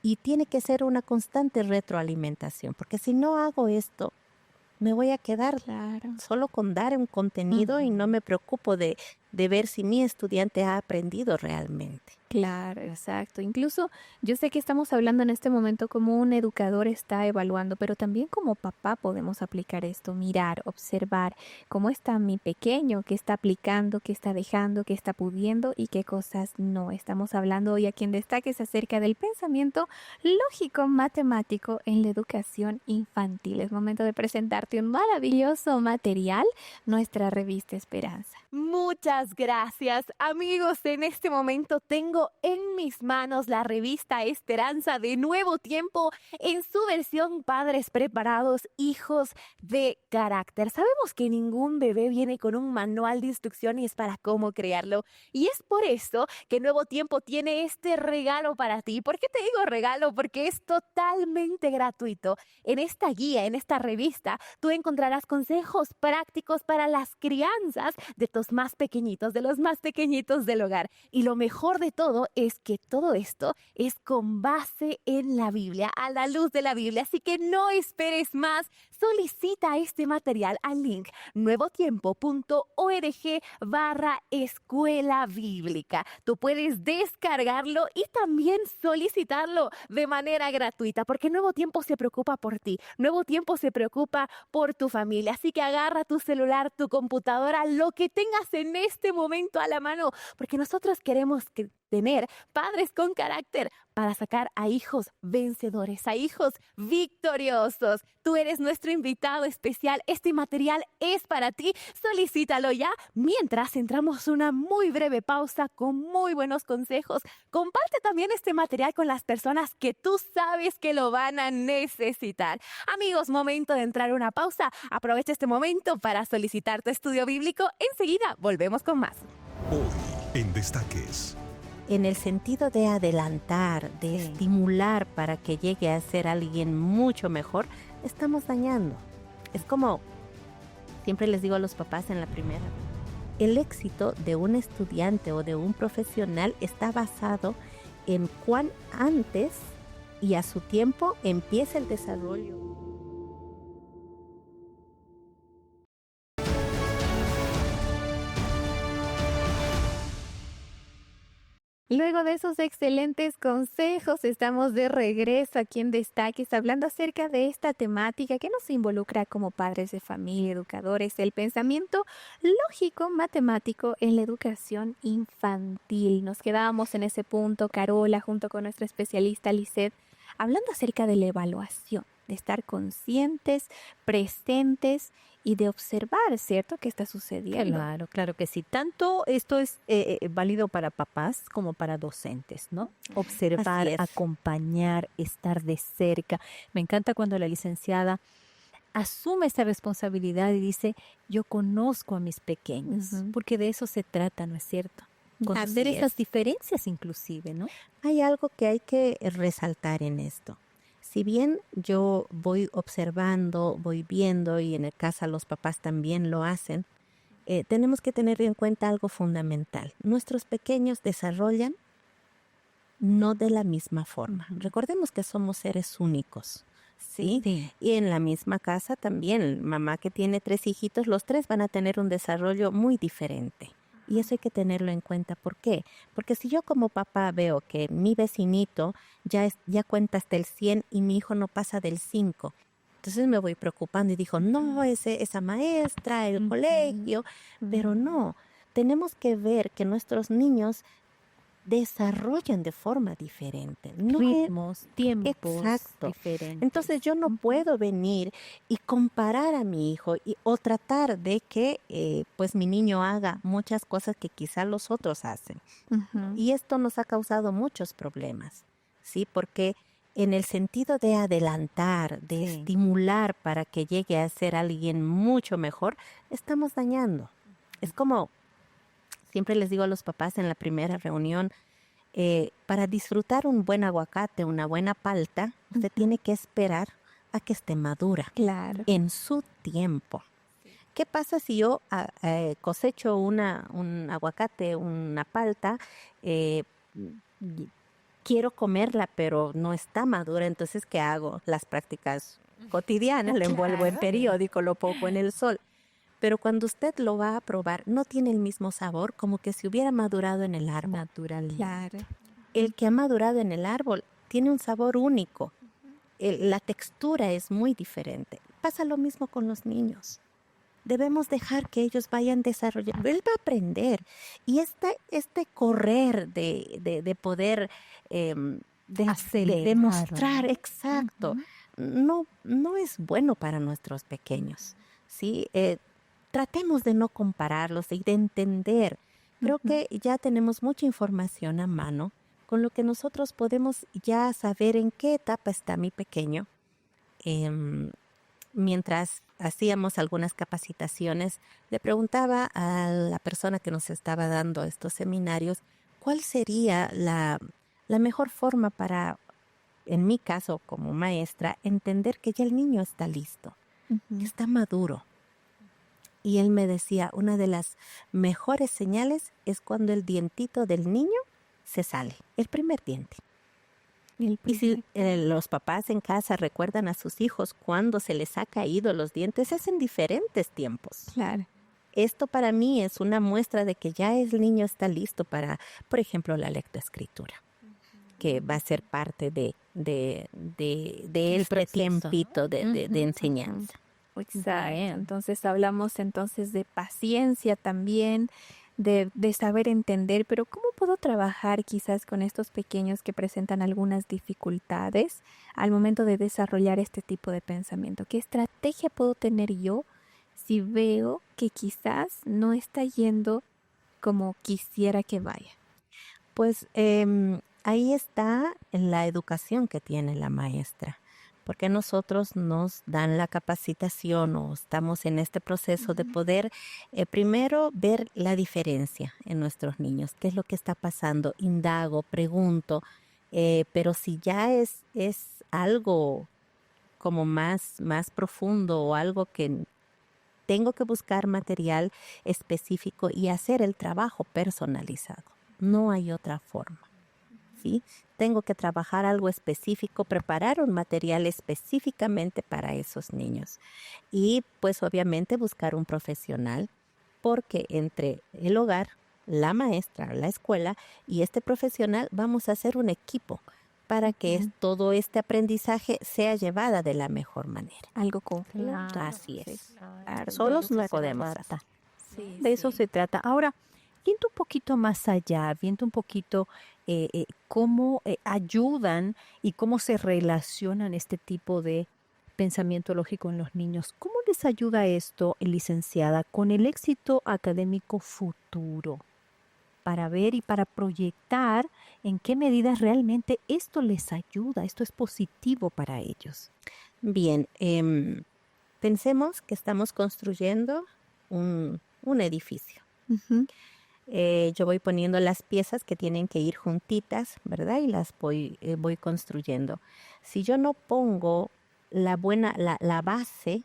Y tiene que ser una constante retroalimentación, porque si no hago esto, me voy a quedar solo con dar un contenido y no me preocupo de ver si mi estudiante ha aprendido realmente. Claro, exacto. Incluso yo sé que estamos hablando en este momento como un educador está evaluando, pero también como papá podemos aplicar esto, mirar, observar cómo está mi pequeño, qué está aplicando, qué está dejando, qué está pudiendo y qué cosas no. Estamos hablando hoy aquí en Destaques acerca del pensamiento lógico matemático en la educación infantil. Es momento de presentarte un maravilloso material, nuestra revista Esperanza. Muchas gracias, amigos. En este momento tengo en mis manos la revista Esperanza de Nuevo Tiempo en su versión Padres Preparados, Hijos de Carácter. Sabemos que ningún bebé viene con un manual de instrucciones para cómo crearlo y es por eso que Nuevo Tiempo tiene este regalo para ti. ¿Por qué te digo regalo? Porque es totalmente gratuito. En esta guía, en esta revista, tú encontrarás consejos prácticos para las crianzas de tus más pequeñitos, de los más pequeñitos del hogar. Y lo mejor de todo es que todo esto es con base en la Biblia, a la luz de la Biblia. Así que no esperes más. Solicita este material al link nuevotiempo.org/escuela bíblica. Tú puedes descargarlo y también solicitarlo de manera gratuita, porque Nuevo Tiempo se preocupa por ti. Nuevo Tiempo se preocupa por tu familia. Así que agarra tu celular, tu computadora, lo que tengas en este momento a la mano, porque nosotros queremos tener padres con carácter para sacar a hijos vencedores, a hijos victoriosos. Tú eres nuestro invitado especial. Este material es para ti. Solicítalo ya mientras entramos una muy breve pausa con muy buenos consejos. Comparte también este material con las personas que tú sabes que lo van a necesitar. Amigos, momento de entrar a una pausa. Aprovecha este momento para solicitar tu estudio bíblico. Enseguida volvemos con más. Hoy en Destaques. En el sentido de adelantar, de estimular para que llegue a ser alguien mucho mejor, estamos dañando. Es como, siempre les digo a los papás en la primera, el éxito de un estudiante o de un profesional está basado en cuán antes y a su tiempo empieza el desarrollo. Luego de esos excelentes consejos, estamos de regreso aquí en Destaques hablando acerca de esta temática que nos involucra como padres de familia, educadores, el pensamiento lógico matemático en la educación infantil. Nos quedábamos en ese punto, Carola, junto con nuestra especialista Lisette, hablando acerca de la evaluación, de estar conscientes, presentes y de observar, ¿cierto?, qué está sucediendo. Claro, claro que sí. Tanto esto es válido para papás como para docentes, ¿no? Observar, Así es. acompañar, estar de cerca. Me encanta cuando la licenciada asume esa responsabilidad y dice, yo conozco a mis pequeños, Ujú. porque de eso se trata, ¿no es cierto? Conocer Así esas es. diferencias inclusive, ¿no? Hay algo que hay que resaltar en esto. Si bien yo voy observando, voy viendo y en el caso los papás también lo hacen, tenemos que tener en cuenta algo fundamental. Nuestros pequeños desarrollan no de la misma forma. Recordemos que somos seres únicos, ¿sí? Y en la misma casa también, mamá que tiene 3 hijitos, los 3 van a tener un desarrollo muy diferente. Y eso hay que tenerlo en cuenta. ¿Por qué? Porque si yo como papá veo que mi vecinito ya cuenta hasta el 100 y mi hijo no pasa del 5, entonces me voy preocupando y digo, no, esa maestra, el colegio, pero no. Tenemos que ver que nuestros niños desarrollan de forma diferente. No es- Ritmos, tiempos Exacto. diferentes. Entonces yo no puedo venir y comparar a mi hijo o tratar de que pues mi niño haga muchas cosas que quizá los otros hacen. Ujú. Y esto nos ha causado muchos problemas, ¿sí? Porque en el sentido de adelantar, de Sí. estimular para que llegue a ser alguien mucho mejor, estamos dañando. Es como, siempre les digo a los papás en la primera reunión, para disfrutar un buen aguacate, una buena palta, usted tiene que esperar a que esté madura Claro. en su tiempo. ¿Qué pasa si yo cosecho un aguacate, una palta, y quiero comerla, pero no está madura? Entonces, ¿qué hago? Las prácticas cotidianas, lo envuelvo en periódico, lo pongo en el sol. Pero cuando usted lo va a probar, no tiene el mismo sabor como que si hubiera madurado en el árbol. Natural. Claro. El que ha madurado en el árbol tiene un sabor único. La textura es muy diferente. Pasa lo mismo con los niños. Debemos dejar que ellos vayan desarrollando. Él va a aprender. Y este correr de poder de Acelerar, demostrar, ¿no? exacto, no es bueno para nuestros pequeños. ¿Sí? Tratemos de no compararlos y de entender. Creo que ya tenemos mucha información a mano, con lo que nosotros podemos ya saber en qué etapa está mi pequeño. Mientras hacíamos algunas capacitaciones, le preguntaba a la persona que nos estaba dando estos seminarios cuál sería la mejor forma para, en mi caso como maestra, entender que ya el niño está listo, que está maduro. Y él me decía, una de las mejores señales es cuando el dientito del niño se sale, el primer diente. Y si los papás en casa recuerdan a sus hijos cuando se les ha caído los dientes, es en diferentes tiempos. Claro. Esto para mí es una muestra de que ya el niño está listo para, por ejemplo, la lectoescritura, que va a ser parte de este proceso, tiempito ¿no? de enseñanza. Exacto. Bueno. Entonces hablamos entonces de paciencia también, de saber entender, pero ¿cómo puedo trabajar quizás con estos pequeños que presentan algunas dificultades al momento de desarrollar este tipo de pensamiento? ¿Qué estrategia puedo tener yo si veo que quizás no está yendo como quisiera que vaya? Pues ahí está la educación que tiene la maestra, porque nosotros nos dan la capacitación o estamos en este proceso de poder primero ver la diferencia en nuestros niños, qué es lo que está pasando, indago, pregunto, pero si ya es algo como más profundo o algo que tengo que buscar material específico y hacer el trabajo personalizado. No hay otra forma, ¿sí? Tengo que trabajar algo específico, preparar un material específicamente para esos niños. Y pues obviamente buscar un profesional, porque entre el hogar, la maestra, la escuela y este profesional vamos a hacer un equipo para que todo este aprendizaje sea llevada de la mejor manera. Algo conjunto. Así es. Claro, Solos de no eso se podemos trata. hacer. Sí, De eso sí. se trata. Ahora, viendo un poquito más allá, viendo un poquito cómo ayudan y cómo se relacionan este tipo de pensamiento lógico en los niños, ¿cómo les ayuda esto, licenciada, con el éxito académico futuro? Para ver y para proyectar en qué medida realmente esto les ayuda, esto es positivo para ellos. Bien, pensemos que estamos construyendo un edificio. Ujú. Yo voy poniendo las piezas que tienen que ir juntitas, ¿verdad? Y las voy construyendo. Si yo no pongo la base,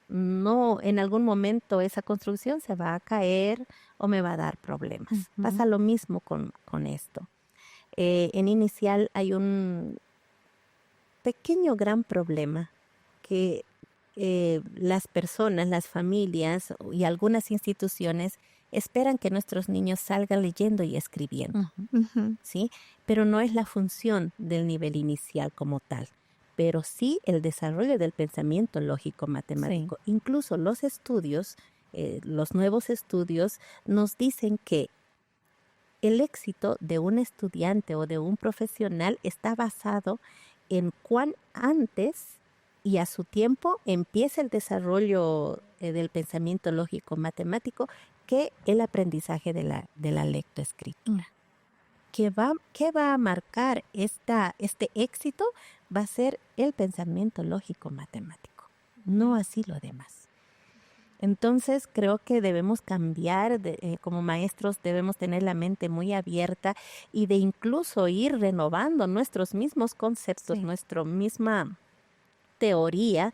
no, en algún momento esa construcción se va a caer o me va a dar problemas. Pasa lo mismo con esto. En inicial hay un pequeño gran problema que las personas, las familias y algunas instituciones esperan que nuestros niños salgan leyendo y escribiendo, Ujú. ¿sí? Pero no es la función del nivel inicial como tal, pero sí el desarrollo del pensamiento lógico matemático. Incluso los estudios, los nuevos estudios nos dicen que el éxito de un estudiante o de un profesional está basado en cuán antes y a su tiempo empieza el desarrollo del pensamiento lógico matemático que el aprendizaje de la lectoescritura. ¿Qué va a marcar este éxito? Va a ser el pensamiento lógico matemático, no así lo demás. Entonces creo que debemos cambiar, como maestros debemos tener la mente muy abierta y de incluso ir renovando nuestros mismos conceptos, nuestra misma teoría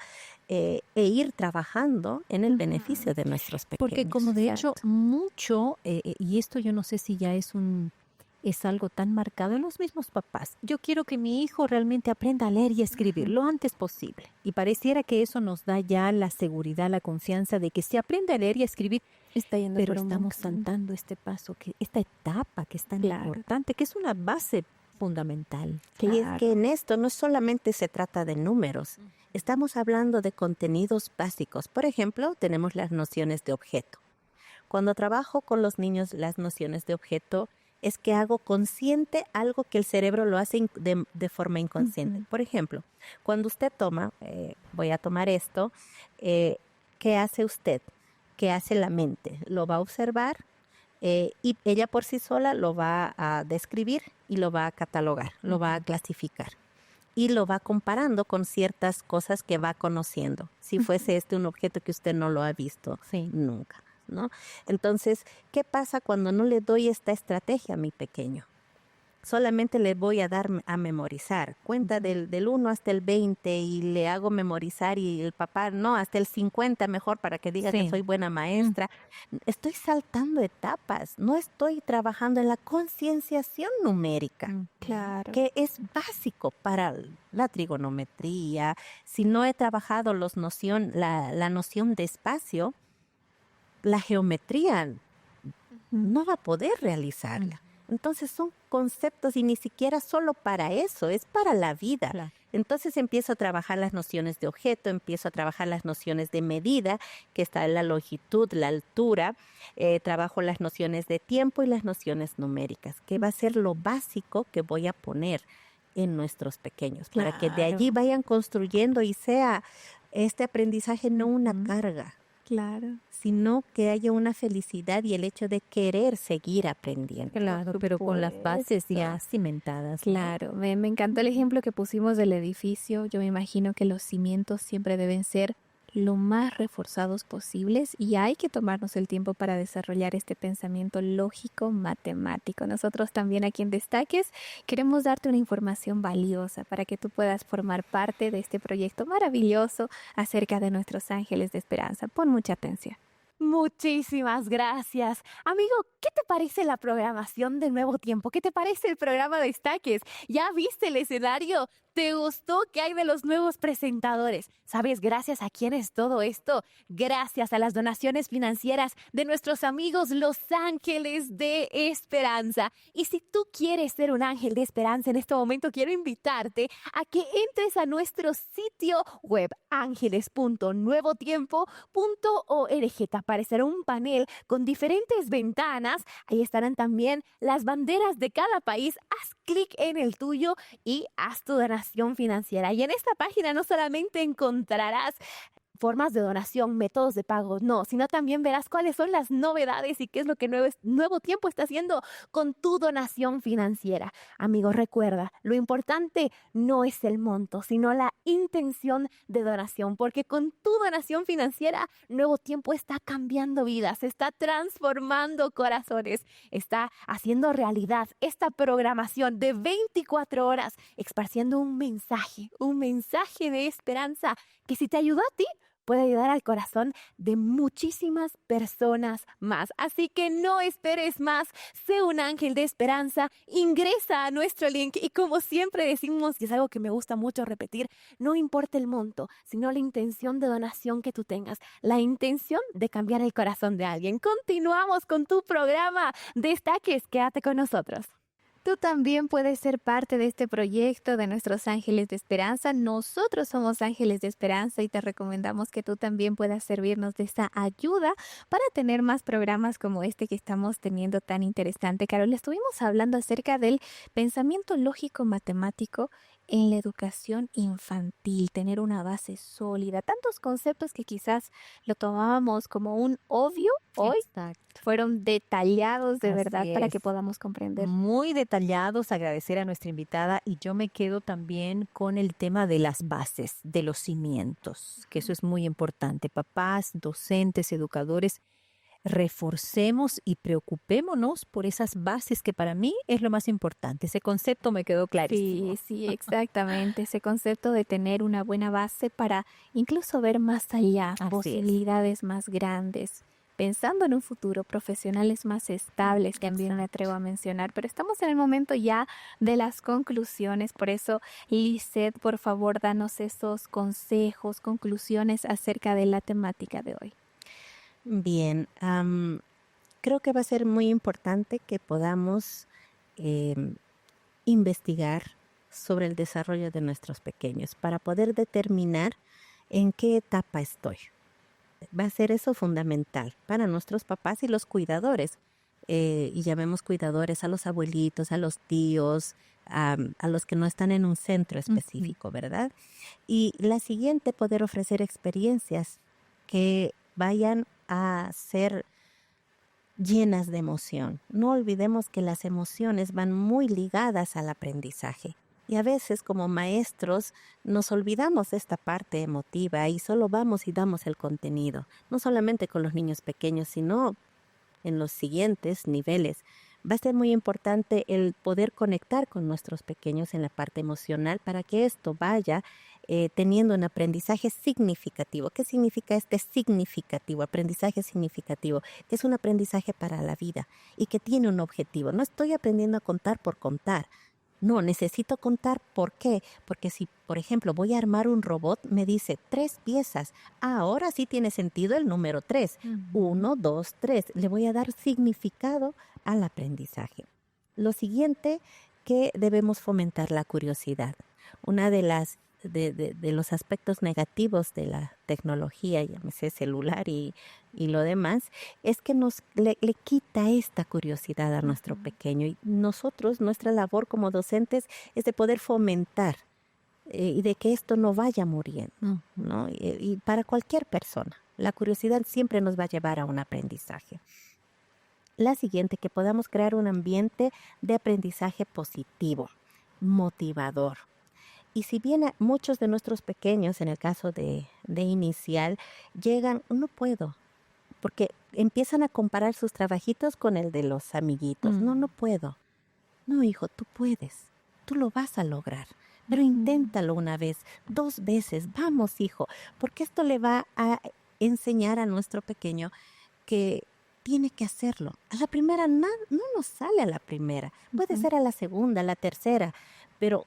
e ir trabajando en el beneficio de nuestros pequeños. Porque como de hecho mucho, y esto yo no sé si ya es algo tan marcado en los mismos papás. Yo quiero que mi hijo realmente aprenda a leer y escribir lo antes posible. Y pareciera que eso nos da ya la seguridad, la confianza de que si aprende a leer y a escribir, Está yendo pero por un estamos buen camino. saltando este paso, esta etapa que es tan importante, que es una base fundamental. Y es que en esto no solamente se trata de números, estamos hablando de contenidos básicos. Por ejemplo, tenemos las nociones de objeto. Cuando trabajo con los niños las nociones de objeto, es que hago consciente algo que el cerebro lo hace de forma inconsciente. Por ejemplo, cuando usted toma, voy a tomar esto, ¿qué hace usted? ¿Qué hace la mente? Lo va a observar y ella por sí sola lo va a describir y lo va a catalogar, lo va a clasificar y lo va comparando con ciertas cosas que va conociendo. Si fuese un objeto que usted no lo ha visto nunca, ¿no? Entonces, ¿qué pasa cuando no le doy esta estrategia a mi pequeño? Solamente le voy a dar a memorizar. Cuenta del 1 hasta el 20 y le hago memorizar y el papá, no, hasta el 50 mejor para que diga que soy buena maestra. Estoy saltando etapas, no estoy trabajando en la concienciación numérica, Claro. que es básico para la trigonometría. Si no he trabajado la noción de espacio, la geometría no va a poder realizarla. Entonces son conceptos y ni siquiera solo para eso, es para la vida. Entonces empiezo a trabajar las nociones de objeto, empiezo a trabajar las nociones de medida, que está en la longitud, la altura, trabajo las nociones de tiempo y las nociones numéricas, que va a ser lo básico que voy a poner en nuestros pequeños, para que de allí vayan construyendo y sea este aprendizaje no una carga, Claro. sino que haya una felicidad y el hecho de querer seguir aprendiendo. Claro, pero con las bases ya cimentadas. ¿no? Claro, me encantó el ejemplo que pusimos del edificio. Yo me imagino que los cimientos siempre deben ser lo más reforzados posibles y hay que tomarnos el tiempo para desarrollar este pensamiento lógico matemático. Nosotros también aquí en Destaques queremos darte una información valiosa para que tú puedas formar parte de este proyecto maravilloso acerca de nuestros ángeles de esperanza. Pon mucha atención. Muchísimas gracias. Amigo, ¿qué te parece la programación de Nuevo Tiempo? ¿Qué te parece el programa de Destaques? ¿Ya viste el escenario? ¿Te gustó qué hay de los nuevos presentadores? ¿Sabes gracias a quién es todo esto? Gracias a las donaciones financieras de nuestros amigos Los Ángeles de Esperanza. Y si tú quieres ser un ángel de esperanza en este momento, quiero invitarte a que entres a nuestro sitio web ángeles.nuevotiempo.org. Te aparecerá un panel con diferentes ventanas. Ahí estarán también las banderas de cada país. Haz clic en el tuyo y haz tu donación financiera. Y en esta página no solamente encontrarás formas de donación, métodos de pago, no, sino también verás cuáles son las novedades y qué es lo que Nuevo Tiempo está haciendo con tu donación financiera. Amigo, recuerda, lo importante no es el monto, sino la intención de donación, porque con tu donación financiera, Nuevo Tiempo está cambiando vidas, está transformando corazones, está haciendo realidad esta programación de 24 horas, esparciendo un mensaje de esperanza que si te ayudó a ti, puede ayudar al corazón de muchísimas personas más. Así que no esperes más, sé un ángel de esperanza, ingresa a nuestro link y como siempre decimos, y es algo que me gusta mucho repetir, no importa el monto, sino la intención de donación que tú tengas, la intención de cambiar el corazón de alguien. Continuamos con tu programa Destaques, quédate con nosotros. Tú también puedes ser parte de este proyecto de nuestros Ángeles de Esperanza. Nosotros somos Ángeles de Esperanza y te recomendamos que tú también puedas servirnos de esa ayuda para tener más programas como este que estamos teniendo tan interesante. Carol, estuvimos hablando acerca del pensamiento lógico matemático en la educación infantil, tener una base sólida, tantos conceptos que quizás lo tomábamos como un obvio, hoy fueron detallados de verdad para que podamos comprender. Muy detallados, agradecer a nuestra invitada y yo me quedo también con el tema de las bases, de los cimientos, que eso es muy importante. Papás, docentes, educadores, reforcemos y preocupémonos por esas bases que para mí es lo más importante. Ese concepto me quedó clarísimo. Sí, exactamente. Ese concepto de tener una buena base para incluso ver más allá, posibilidades más grandes. Pensando en un futuro, profesionales más estables, también me atrevo a mencionar. Pero estamos en el momento ya de las conclusiones. Por eso, Lisette, por favor, danos esos consejos, conclusiones acerca de la temática de hoy. Bien, creo que va a ser muy importante que podamos investigar sobre el desarrollo de nuestros pequeños para poder determinar en qué etapa estoy. Va a ser eso fundamental para nuestros papás y los cuidadores. Y llamemos cuidadores a los abuelitos, a los tíos, a los que no están en un centro específico, ¿verdad? Y la siguiente, poder ofrecer experiencias que vayan a ser llenas de emoción. No olvidemos que las emociones van muy ligadas al aprendizaje. Y a veces como maestros nos olvidamos de esta parte emotiva y solo vamos y damos el contenido. No solamente con los niños pequeños, sino en los siguientes niveles. Va a ser muy importante el poder conectar con nuestros pequeños en la parte emocional para que esto vaya teniendo un aprendizaje significativo. ¿Qué significa este significativo? Aprendizaje significativo, que es un aprendizaje para la vida y que tiene un objetivo. No estoy aprendiendo a contar por contar. No, necesito contar. ¿Por qué? Porque si, por ejemplo, voy a armar un robot, me dice 3 piezas. Ahora sí tiene sentido el número 3. 1, 2, 3. Le voy a dar significado al aprendizaje. Lo siguiente, que debemos fomentar la curiosidad. Una de los aspectos negativos de la tecnología, llámese celular y lo demás, es que le quita esta curiosidad a nuestro pequeño. Y nuestra labor como docentes es de poder fomentar y de que esto no vaya muriendo, ¿no? Y para cualquier persona, la curiosidad siempre nos va a llevar a un aprendizaje. La siguiente, que podamos crear un ambiente de aprendizaje positivo, motivador. Y si bien muchos de nuestros pequeños, en el caso de inicial, llegan, no puedo, porque empiezan a comparar sus trabajitos con el de los amiguitos. No puedo. No, hijo, tú puedes, tú lo vas a lograr. Pero inténtalo una vez, 2 veces, vamos, hijo, porque esto le va a enseñar a nuestro pequeño que tiene que hacerlo. A la primera no nos sale a la primera, puede ser a la segunda, a la tercera, pero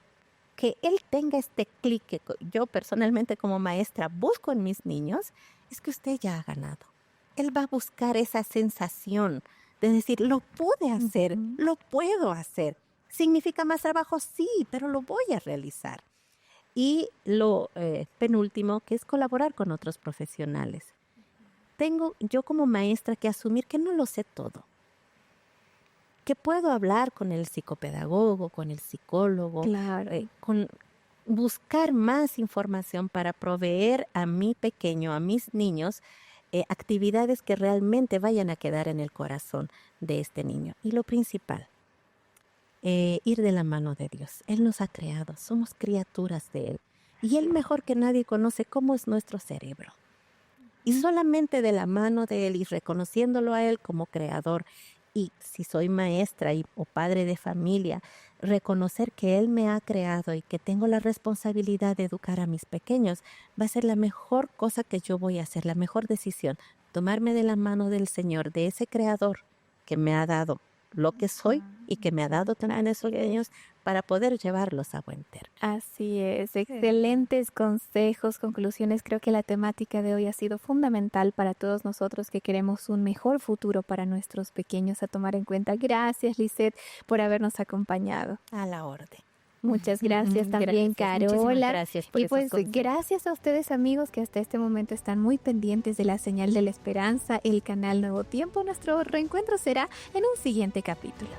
que él tenga este clic que yo personalmente como maestra busco en mis niños, es que usted ya ha ganado. Él va a buscar esa sensación de decir, lo pude hacer, lo puedo hacer. ¿Significa más trabajo? Sí, pero lo voy a realizar. Y lo penúltimo, que es colaborar con otros profesionales. Tengo yo como maestra que asumir que no lo sé todo. Que puedo hablar con el psicopedagogo, con el psicólogo, Claro. Con buscar más información para proveer a mi pequeño, a mis niños, actividades que realmente vayan a quedar en el corazón de este niño. Y lo principal, ir de la mano de Dios. Él nos ha creado, somos criaturas de Él. Y Él mejor que nadie conoce cómo es nuestro cerebro. Y solamente de la mano de Él y reconociéndolo a Él como creador, y si soy maestra o padre de familia, reconocer que Él me ha creado y que tengo la responsabilidad de educar a mis pequeños, va a ser la mejor cosa que yo voy a hacer, la mejor decisión. Tomarme de la mano del Señor, de ese creador que me ha dado lo que soy y que me ha dado también esos niños para poder llevarlos a buen término. Así es, excelentes consejos, conclusiones. Creo que la temática de hoy ha sido fundamental para todos nosotros que queremos un mejor futuro para nuestros pequeños a tomar en cuenta. Gracias, Lisette, por habernos acompañado. A la orden. Muchas gracias también, Muchísimas Carola. gracias por Y esos pues consejos. gracias a ustedes, amigos, que hasta este momento están muy pendientes de la señal de la esperanza, el canal Nuevo Tiempo. Nuestro reencuentro será en un siguiente capítulo.